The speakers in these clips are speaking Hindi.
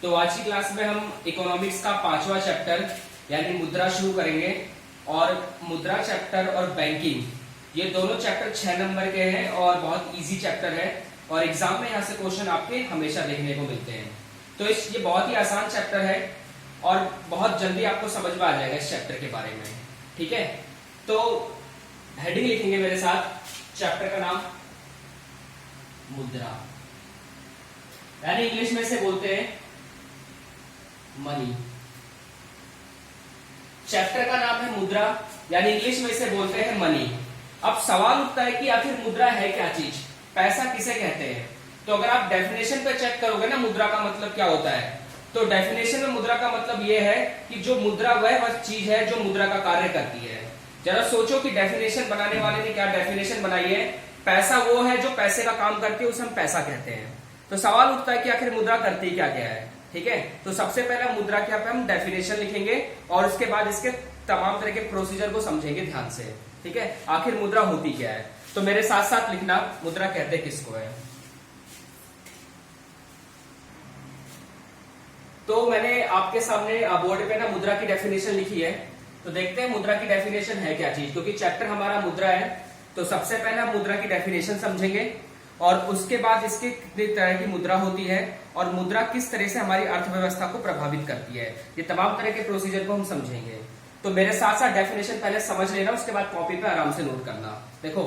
तो आज की क्लास में हम इकोनॉमिक्स का 5वां चैप्टर यानी मुद्रा शुरू करेंगे। और मुद्रा चैप्टर और बैंकिंग ये दोनों चैप्टर 6 नंबर के हैं और बहुत इजी चैप्टर है और एग्जाम में यहाँ से क्वेश्चन आपके हमेशा देखने को मिलते हैं। तो ये बहुत ही आसान चैप्टर है और बहुत जल्दी आपको समझ में आ जाएगा इस चैप्टर के बारे में। ठीक है, तो हेडिंग लिखेंगे मेरे साथ। चैप्टर का नाम मुद्रा, यानी इंग्लिश में से बोलते हैं मनी। चैप्टर का नाम है मुद्रा, यानी इंग्लिश में इसे बोलते हैं मनी। अब सवाल उठता है कि आखिर मुद्रा है क्या चीज, पैसा किसे कहते हैं। तो अगर आप डेफिनेशन पे चेक करोगे ना मुद्रा का मतलब क्या होता है, तो डेफिनेशन में मुद्रा का मतलब यह है कि जो मुद्रा वह चीज है जो मुद्रा का कार्य करती है। जरा सोचो कि डेफिनेशन बनाने वाले ने क्या डेफिनेशन बनाई है। पैसा वो है जो पैसे का काम करती है, उसे हम पैसा कहते हैं। तो सवाल उठता है कि आखिर मुद्रा करती क्या क्या है। ठीक है, तो सबसे पहले मुद्रा के यहाँ पे हम डेफिनेशन लिखेंगे और उसके बाद इसके तमाम तरह के प्रोसीजर को समझेंगे ध्यान से। ठीक है, आखिर मुद्रा होती क्या है। तो मेरे साथ साथ लिखना मुद्रा कहते किसको है। तो मैंने आपके सामने बोर्ड पे ना मुद्रा की डेफिनेशन लिखी है। तो देखते हैं मुद्रा की डेफिनेशन है क्या चीज, क्योंकि चैप्टर हमारा मुद्रा है। तो सबसे पहले हम मुद्रा की डेफिनेशन समझेंगे और उसके बाद इसके कितनी तरह की मुद्रा होती है और मुद्रा किस तरह से हमारी अर्थव्यवस्था को प्रभावित करती है। ये तमाम तरह के प्रोसीजर को हम समझेंगे। तो मेरे साथ साथ डेफिनेशन पहले समझ लेना, उसके बाद कॉपी पे आराम से नोट करना। देखो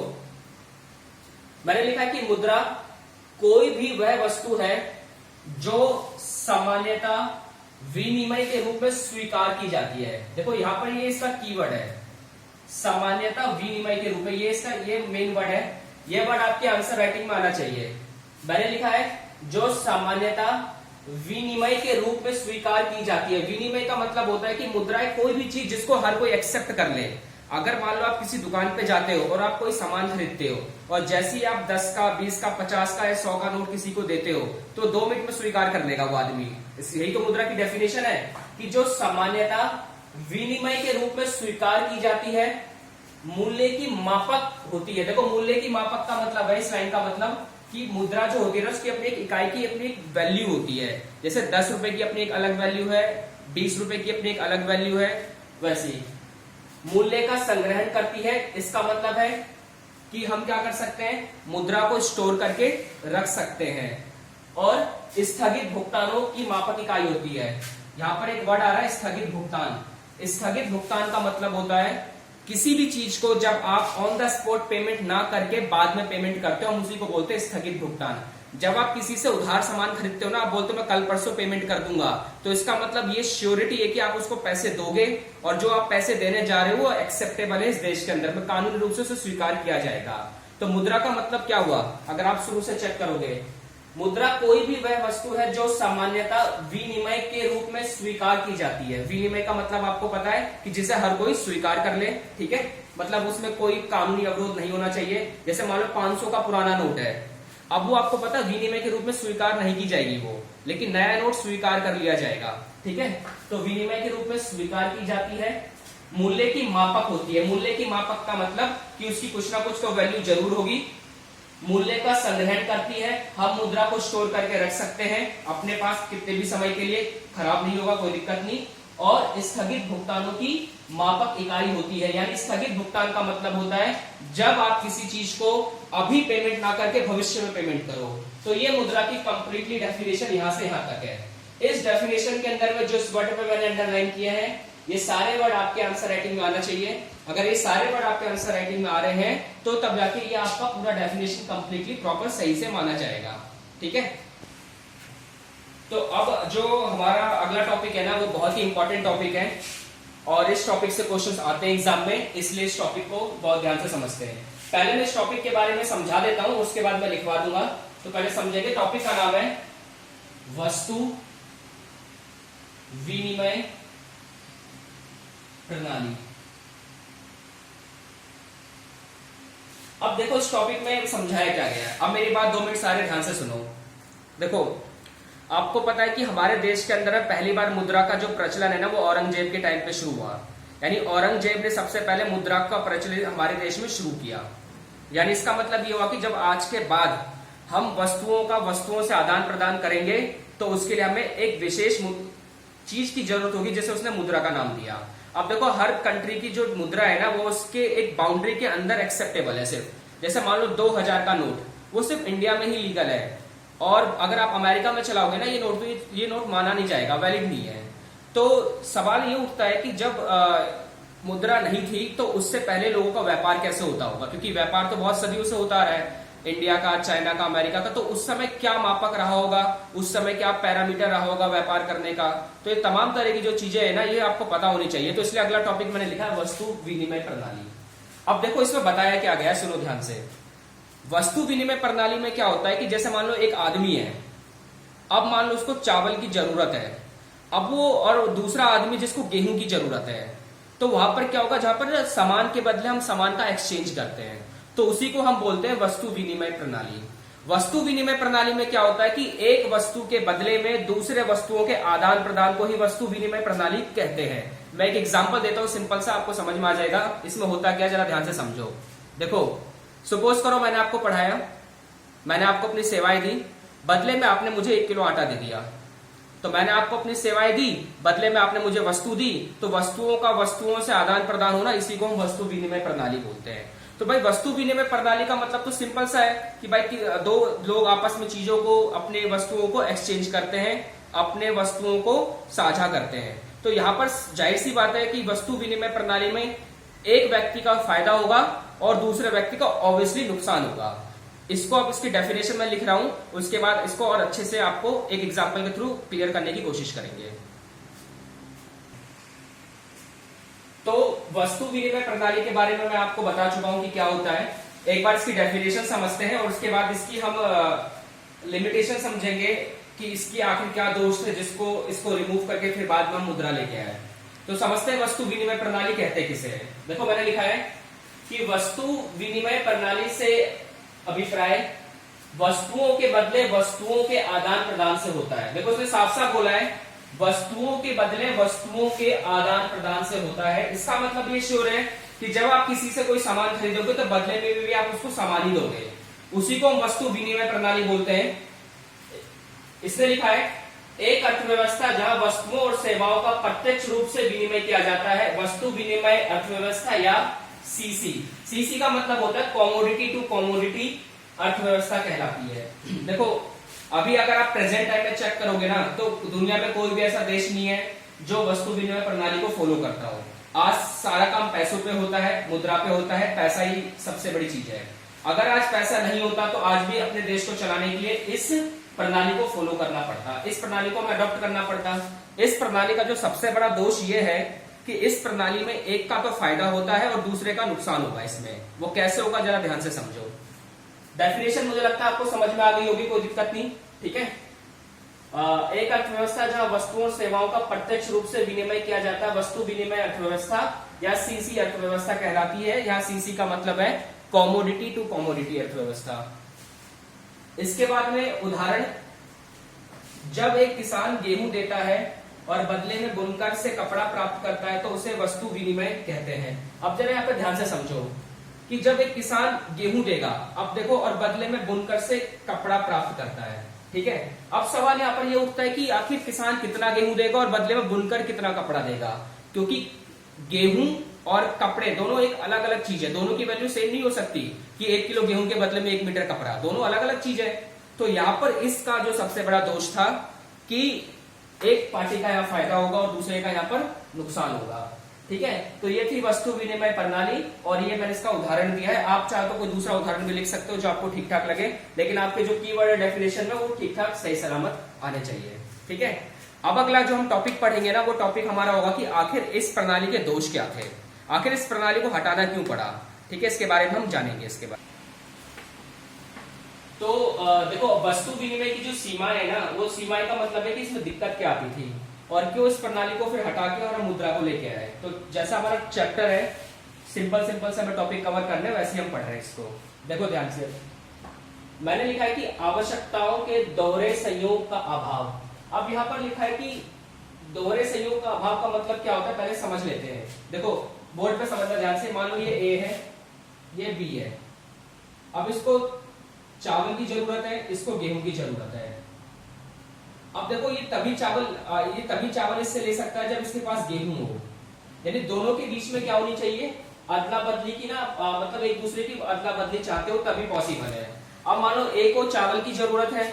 मैंने लिखा है कि मुद्रा कोई भी वह वस्तु है जो सामान्यतः विनिमय के रूप में स्वीकार की जाती है। देखो यहां पर ये इसका कीवर्ड है, सामान्यतः विनिमय के रूप में। ये मेन वर्ड है। ये वर्ड आपके आंसर राइटिंग में आना चाहिए। मैंने लिखा है जो सामान्यतः विनिमय के रूप में स्वीकार की जाती है। विनिमय का मतलब होता है कि मुद्रा है कोई भी चीज जिसको हर कोई एक्सेप्ट कर ले। अगर मान लो आप किसी दुकान पे जाते हो और आप कोई सामान खरीदते हो और जैसे ही आप 10 का 20 का 50 का या 100 का नोट किसी को देते हो तो 2 मिनट में स्वीकार कर लेगा वो आदमी। यही तो मुद्रा की डेफिनेशन है कि जो सामान्यतः विनिमय के रूप में स्वीकार की जाती है, मूल्य की मापक होती है। देखो मूल्य की मापक का मतलब है, इस लाइन का मतलब कि मुद्रा जो होती है ना उसकी अपनी एक इकाई की अपनी एक वैल्यू होती है। जैसे 10 रुपए की अपनी एक अलग वैल्यू है, 20 रुपए की अपनी एक अलग वैल्यू है। वैसे मूल्य का संग्रहण करती है। इसका मतलब है कि हम क्या कर सकते हैं, मुद्रा को स्टोर करके रख सकते हैं। और स्थगित भुगतानों की मापक इकाई होती है। यहां पर एक वर्ड आ रहा है स्थगित भुगतान। स्थगित भुगतान का मतलब होता है किसी भी चीज को जब आप ऑन द स्पॉट पेमेंट ना करके बाद में पेमेंट करते हो, हम उसी को बोलते हैं स्थगित भुगतान। जब आप किसी से उधार सामान खरीदते हो ना, आप बोलते हो मैं कल परसों पेमेंट कर दूंगा, तो इसका मतलब ये श्योरिटी है कि आप उसको पैसे दोगे और जो आप पैसे देने जा रहे हो वो एक्सेप्टेबल है इस देश के अंदर में, कानूनी रूप से उसे स्वीकार किया जाएगा। तो मुद्रा का मतलब क्या हुआ, अगर आप शुरू से चेक करोगे, मुद्रा कोई भी वह वस्तु है जो सामान्यतः विनिमय के रूप में स्वीकार की जाती है। विनिमय का मतलब आपको पता है कि जिसे हर कोई स्वीकार कर ले। ठीक है, मतलब उसमें कोई कानूनी अवरोध नहीं होना चाहिए। जैसे मान लो 500 का पुराना नोट है, अब वो आपको पता विनिमय के रूप में स्वीकार नहीं की जाएगी वो, लेकिन नया नोट स्वीकार कर लिया जाएगा। ठीक है, तो विनिमय के रूप में स्वीकार की जाती है। मूल्य की मापक होती है। मूल्य की मापक का मतलब कि उसकी कुछ ना कुछ तो वैल्यू जरूर होगी। मूल्य का संग्रहण करती है। हम मुद्रा को स्टोर करके रख सकते हैं अपने पास कितने भी समय के लिए, खराब नहीं होगा, कोई दिक्कत नहीं। और स्थगित भुगतानों की मापक इकाई होती है। यानी स्थगित भुगतान का मतलब होता है जब आप किसी चीज को अभी पेमेंट ना करके भविष्य में पेमेंट करो। तो ये मुद्रा की कंप्लीटली डेफिनेशन यहां से यहां तक है। इस डेफिनेशन के अंदर में जो वर्ड पे मैंने अंडरलाइन किया है, ये सारे वर्ड आपके आंसर राइटिंग में आना चाहिए। अगर ये सारे वर्ड आपके आंसर राइटिंग में आ रहे हैं तो तब जाके ये आपका पूरा डेफिनेशन कंप्लीटली प्रॉपर सही से माना जाएगा। ठीक है, तो अब जो हमारा अगला टॉपिक है ना वो बहुत ही इंपॉर्टेंट टॉपिक है और इस टॉपिक से क्वेश्चंस आते हैं एग्जाम में, इसलिए इस टॉपिक को बहुत ध्यान से समझते हैं। पहले मैं इस टॉपिक के बारे में समझा देता हूं, उसके बाद मैं लिखवा दूंगा। तो पहले समझेंगे। टॉपिक का नाम है वस्तु विनिमय प्रणाली। अब देखो इस टॉपिक में समझाया क्या गया है। अब मेरी बात 2 मिनट सारे ध्यान से सुनो। देखो आपको पता है कि हमारे देश के अंदर पहली बार मुद्रा का जो प्रचलन है ना वो औरंगजेब के टाइम पे शुरू हुआ। यानी औरंगजेब ने सबसे पहले मुद्रा का प्रचलन हमारे देश में शुरू किया। यानी इसका मतलब ये हुआ कि जब आज के बाद हम वस्तुओं का वस्तुओं से आदान प्रदान करेंगे तो उसके लिए हमें एक विशेष चीज की जरूरत होगी, जैसे उसने मुद्रा का नाम दिया। अब देखो हर कंट्री की जो मुद्रा है ना वो उसके एक बाउंड्री के अंदर एक्सेप्टेबल है। सिर्फ जैसे मान लो 2000 का नोट, वो सिर्फ इंडिया में ही लीगल है, और अगर आप अमेरिका में चलाओगे ना ये नोट, तो ये नोट माना नहीं जाएगा, वैलिड नहीं है। तो सवाल ये उठता है कि जब मुद्रा नहीं थी तो उससे पहले लोगों का व्यापार कैसे होता होगा, क्योंकि व्यापार तो बहुत सदियों से होता रहा है, इंडिया का, चाइना का, अमेरिका का। तो उस समय क्या मापक रहा होगा, उस समय क्या पैरामीटर रहा होगा व्यापार करने का। तो ये तमाम तरह की जो चीजें है ना ये आपको पता होनी चाहिए। तो इसलिए अगला टॉपिक मैंने लिखा है वस्तु विनिमय प्रणाली। अब देखो इसमें बताया क्या गया, सुनो ध्यान से। वस्तु विनिमय प्रणाली में क्या होता है कि जैसे मान लो एक आदमी है, अब मान लो उसको चावल की जरूरत है, अब वो और दूसरा आदमी जिसको गेहूं की जरूरत है, तो वहां पर क्या होगा, जहां पर सामान के बदले हम सामान का एक्सचेंज करते हैं, तो उसी को हम बोलते हैं वस्तु विनिमय प्रणाली। वस्तु विनिमय प्रणाली में क्या होता है कि एक वस्तु के बदले में दूसरे वस्तुओं के आदान प्रदान को ही वस्तु विनिमय प्रणाली कहते हैं। मैं एक एग्जांपल देता हूं, सिंपल सा, आपको समझ में आ जाएगा इसमें होता क्या, जरा ध्यान से समझो। देखो सपोज करो मैंने आपको पढ़ाया, मैंने आपको अपनी सेवाएं दी, बदले में आपने मुझे 1 किलो आटा दे दिया। तो मैंने आपको अपनी सेवाएं दी, बदले में आपने मुझे वस्तु दी, तो वस्तुओं का वस्तुओं से आदान प्रदान होना, इसी को हम वस्तु विनिमय प्रणाली बोलते हैं। तो भाई वस्तु विनिमय प्रणाली का मतलब तो सिंपल सा है कि भाई दो लोग आपस में चीजों को, अपने वस्तुओं को एक्सचेंज करते हैं, अपने वस्तुओं को साझा करते हैं। तो यहाँ पर जाहिर सी बात है कि वस्तु विनिमय प्रणाली में एक व्यक्ति का फायदा होगा और दूसरे व्यक्ति का ऑब्वियसली नुकसान होगा। इसको अब इसकी डेफिनेशन में लिख रहा हूं, उसके बाद इसको और अच्छे से आपको एक एग्जांपल के थ्रू क्लियर करने की कोशिश करेंगे। तो वस्तु विनिमय प्रणाली के बारे में मैं आपको बता चुका हूं कि क्या होता है। एक बार इसकी डेफिनेशन समझते हैं और उसके बाद इसकी हम लिमिटेशन समझेंगे कि इसकी आखिर क्या दोष है, जिसको इसको रिमूव करके फिर बाद में हम मुद्रा लेके आए। तो समझते हैं वस्तु विनिमय प्रणाली कहते किसे है। देखो मैंने लिखा है कि वस्तु विनिमय प्रणाली से अभिप्राय वस्तुओं के बदले वस्तुओं के आदान प्रदान से होता है। देखो उसने साफ साफ बोला है वस्तुओं के बदले वस्तुओं के आदान प्रदान से होता है। इसका मतलब ये श्योर है कि जब आप किसी से कोई सामान खरीदोगे तो बदले में भी आप उसको सामान ही दोगे, उसी को हम वस्तु विनिमय प्रणाली बोलते हैं। इसने लिखा है एक अर्थव्यवस्था जहां वस्तुओं और सेवाओं का प्रत्यक्ष रूप से विनिमय किया जाता है वस्तु विनिमय अर्थव्यवस्था या सीसी। सीसी का मतलब होता है कॉमोडिटी टू कॉमोडिटी अर्थव्यवस्था कहलाती है। देखो अभी अगर आप प्रेजेंट टाइम में चेक करोगे ना तो दुनिया में कोई भी ऐसा देश नहीं है जो वस्तु विनिमय प्रणाली को फॉलो करता हो। आज सारा काम पैसों पे होता है, मुद्रा पे होता है, पैसा ही सबसे बड़ी चीज है। अगर आज पैसा नहीं होता तो आज भी अपने देश को चलाने के लिए इस प्रणाली को फॉलो करना पड़ता, इस प्रणाली को अडॉप्ट करना पड़ता। इस प्रणाली का जो सबसे बड़ा दोष ये है कि इस प्रणाली में एक का तो फायदा होता है और दूसरे का नुकसान होगा। इसमें वो कैसे होगा जरा ध्यान से समझो। डेफिनेशन मुझे लगता है आपको समझ में आ गई होगी, कोई दिक्कत नहीं, ठीक है। एक अर्थव्यवस्था जहां वस्तुओं और सेवाओं का प्रत्यक्ष रूप से विनिमय किया जाता है वस्तु विनिमय अर्थव्यवस्था या सीसी अर्थव्यवस्था कहलाती है। यहाँ सीसी का मतलब है कॉमोडिटी टू कॉमोडिटी अर्थव्यवस्था। इसके बाद में उदाहरण, जब एक किसान गेहूं देता है और बदले में बुनकर से कपड़ा प्राप्त करता है तो उसे वस्तु विनिमय कहते हैं। अब जरा यहाँ पे ध्यान से समझो कि जब एक किसान गेहूं देगा, अब देखो, और बदले में बुनकर से कपड़ा प्राप्त करता है, ठीक है। अब सवाल यहाँ पर ये उठता है कि आखिर किसान कितना गेहूं देगा और बदले में बुनकर कितना कपड़ा देगा, क्योंकि गेहूं और कपड़े दोनों एक अलग अलग चीज है, दोनों की वैल्यू सेम नहीं हो सकती कि 1 किलो गेहूं के बदले में 1 मीटर कपड़ा, दोनों अलग अलग चीज है। तो यहाँ पर इसका जो सबसे बड़ा दोष था कि एक पार्टी का यहाँ फायदा होगा और दूसरे का यहाँ पर नुकसान होगा, ठीक है। तो ये थी वस्तु विनिमय प्रणाली और ये मैंने इसका उदाहरण दिया है। आप चाहे तो कोई दूसरा उदाहरण भी लिख सकते हो जो आपको ठीक ठाक लगे, लेकिन आपके जो कीवर्ड डेफिनेशन में वो ठीक ठाक सही सलामत आने चाहिए, ठीक है। अब अगला जो हम टॉपिक पढ़ेंगे ना वो टॉपिक हमारा होगा कि आखिर इस प्रणाली के दोष क्या थे, आखिर इस प्रणाली को हटाना क्यों पड़ा, ठीक है। इसके बारे में हम जानेंगे इसके बाद। तो देखो वस्तु विनिमय की जो सीमा है ना, वो सीमाएं का मतलब है कि इसमें दिक्कत क्या आती थी और क्यों इस प्रणाली को फिर हटा के और हम मुद्रा को लेके आए। तो जैसा हमारा चैप्टर है, सिंपल से हमें टॉपिक कवर करने, वैसे ही हम पढ़ रहे हैं इसको। देखो ध्यान से, मैंने लिखा है कि आवश्यकताओं के दोहरे संयोग का अभाव। अब यहाँ पर लिखा है कि दोहरे संयोग का अभाव का मतलब क्या होता है, पहले समझ लेते हैं। देखो बोर्ड पे समझना ध्यान से। मान लो ये ए है, ये बी है। अब इसको चावल की जरूरत है, इसको गेहूं की जरूरत है। अब देखो ये तभी चावल इससे ले सकता है जब इसके पास गेहूं हो, यानी दोनों के बीच में क्या होनी चाहिए, अदला बदली की ना, मतलब एक दूसरे की अदला बदली चाहते हो तभी पॉसिबल है। अब मान लो ए को चावल की जरूरत है,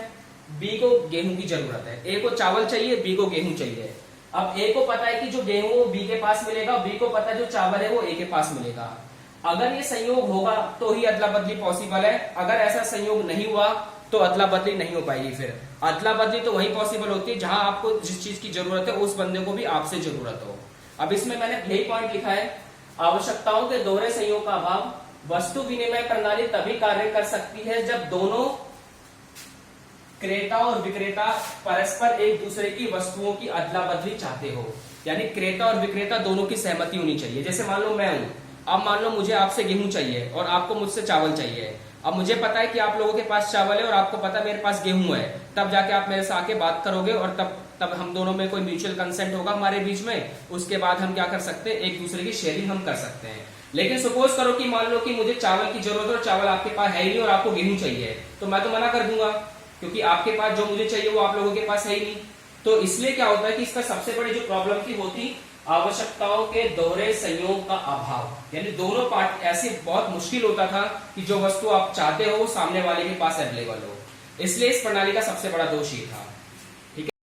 बी को गेहूं की जरूरत है। ए को चावल चाहिए, बी को गेहूं चाहिए। अब ए को पता है कि जो गेहूं वो बी के पास मिलेगा, बी को पता है जो चावल है वो ए के पास मिलेगा। अगर ये संयोग होगा तो ही अदला बदली पॉसिबल है, अगर ऐसा संयोग नहीं हुआ तो अदला बदली नहीं हो पाएगी। फिर अदला बदली तो वही पॉसिबल होती है जहां आपको जिस चीज की जरूरत है उस बंदे को भी आपसे जरूरत हो। अब इसमें मैंने यही पॉइंट लिखा है, आवश्यकताओं के दोहरे संयोग का अभाव। वस्तु विनिमय प्रणाली तभी कार्य कर सकती है जब दोनों क्रेता और विक्रेता परस्पर एक दूसरे की वस्तुओं की अदला बदली चाहते हो, यानी क्रेता और विक्रेता दोनों की सहमति होनी चाहिए। जैसे मान लो मैं हूं, अब मान लो मुझे आपसे गेहूं चाहिए और आपको मुझसे चावल चाहिए। अब मुझे पता है कि आप लोगों के पास चावल है और आपको पता है मेरे पास गेहूं है, तब जाके आप मेरे से आके बात करोगे और तब हम दोनों में कोई म्यूचुअल कंसेंट होगा हमारे बीच में। उसके बाद हम क्या कर सकते हैं, एक दूसरे की शेयरिंग हम कर सकते हैं। लेकिन सपोज करो कि मान लो कि मुझे चावल की जरूरत है और चावल आपके पास है ही नहीं और आपको गेहूं चाहिए, तो मैं तो मना कर दूंगा, क्योंकि आपके पास जो मुझे चाहिए वो आप लोगों के पास है ही नहीं। तो इसलिए क्या होता है कि इसका सबसे बड़ी जो प्रॉब्लम थी वो थी आवश्यकताओं के दोहरे संयोग का अभाव, यानी दोनों पार्ट ऐसे बहुत मुश्किल होता था कि जो वस्तु आप चाहते हो वो सामने वाले के पास अवेलेबल हो। इसलिए इस प्रणाली का सबसे बड़ा दोष ये था।